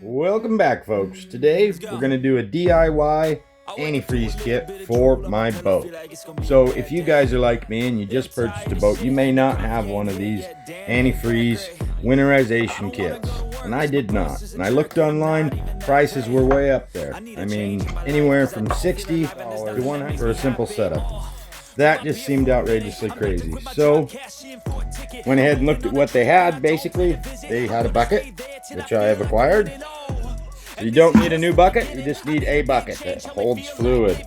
Welcome back, folks. Today we're going to do a DIY antifreeze kit for my boat. So if you guys are like me and you just purchased a boat, you may not have one of these antifreeze winterization kits, and I did not. And I looked online, prices were way up there. I mean, anywhere from $60 to $100 for a simple setup. That just seemed outrageously crazy. So went ahead and looked at what they had. Basically, they had a bucket, which I have acquired. You don't need a new bucket, you just need a bucket that holds fluid.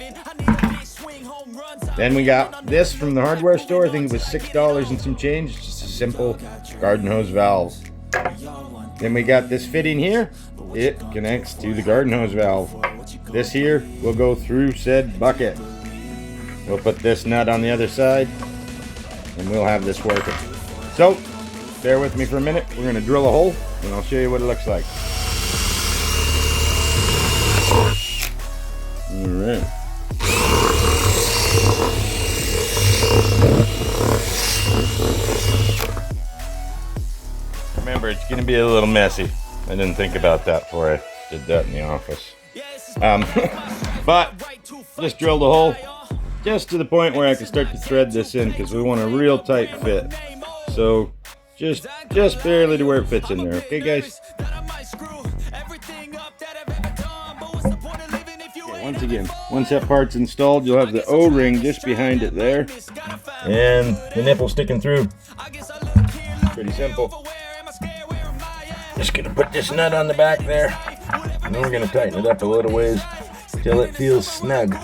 Then we got this from the hardware store. I think it was $6 and some change. It's just a simple garden hose valve. Then we got this fitting here. It connects to the garden hose valve. This here will go through said bucket. We'll put this nut on the other side and we'll have this working. So, bear with me for a minute. We're going to drill a hole and I'll show you what it looks like. Alright. Remember, it's going to be a little messy. I didn't think about that before I did that in the office. But, just drilled a hole. Just to the point where I can start to thread this in because we want a real tight fit. So just barely to where it fits in there. Okay, guys? Okay, once again, once that part's installed, you'll have the O-ring just behind it there. And the nipple sticking through. Pretty simple. Just gonna put this nut on the back there. And then we're gonna tighten it up a little ways till it feels snug.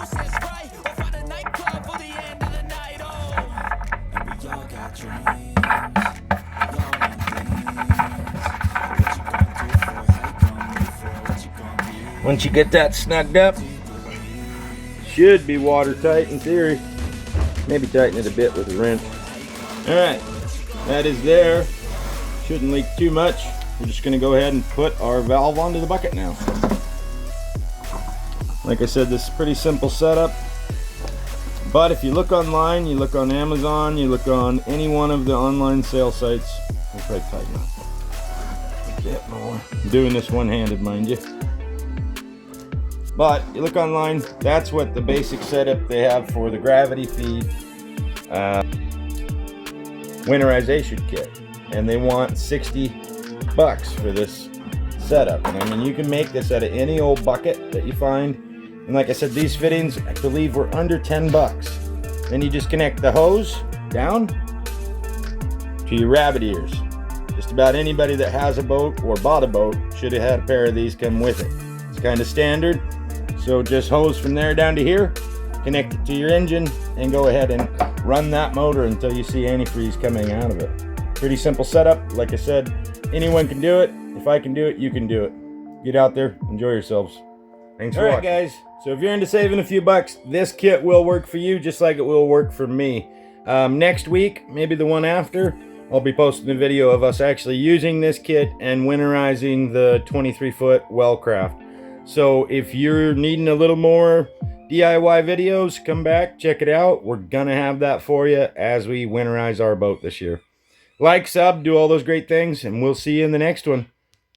Once you get that snugged up, should be watertight in theory. Maybe tighten it a bit with a wrench. Alright, that is there. Shouldn't leak too much. We're just going to go ahead and put our valve onto the bucket now. Like I said, this is a pretty simple setup. But if you look online, you look on Amazon, you look on any one of the online sale sites, we'll probably tighten up a bit more. I'm doing this one-handed, mind you. But you look online, that's what the basic setup they have for the gravity feed winterization kit. And they want $60 for this setup. And I mean, you can make this out of any old bucket that you find. And like I said, these fittings, I believe, were under $10. Then you just connect the hose down to your rabbit ears. Just about anybody that has a boat or bought a boat should have had a pair of these come with it. It's kind of standard. So just hose from there down to here, connect it to your engine, and go ahead and run that motor until you see antifreeze coming out of it. Pretty simple setup. Like I said, anyone can do it. If I can do it, you can do it. Get out there, enjoy yourselves. Thanks for watching. Alright guys, so if you're into saving a few bucks, this kit will work for you just like it will work for me. Next week, maybe the one after, I'll be posting a video of us actually using this kit and winterizing the 23-foot Wellcraft. So if you're needing a little more DIY videos, come back, check it out. We're gonna have that for you as we winterize our boat this year. Like, sub, do all those great things, and we'll see you in the next one.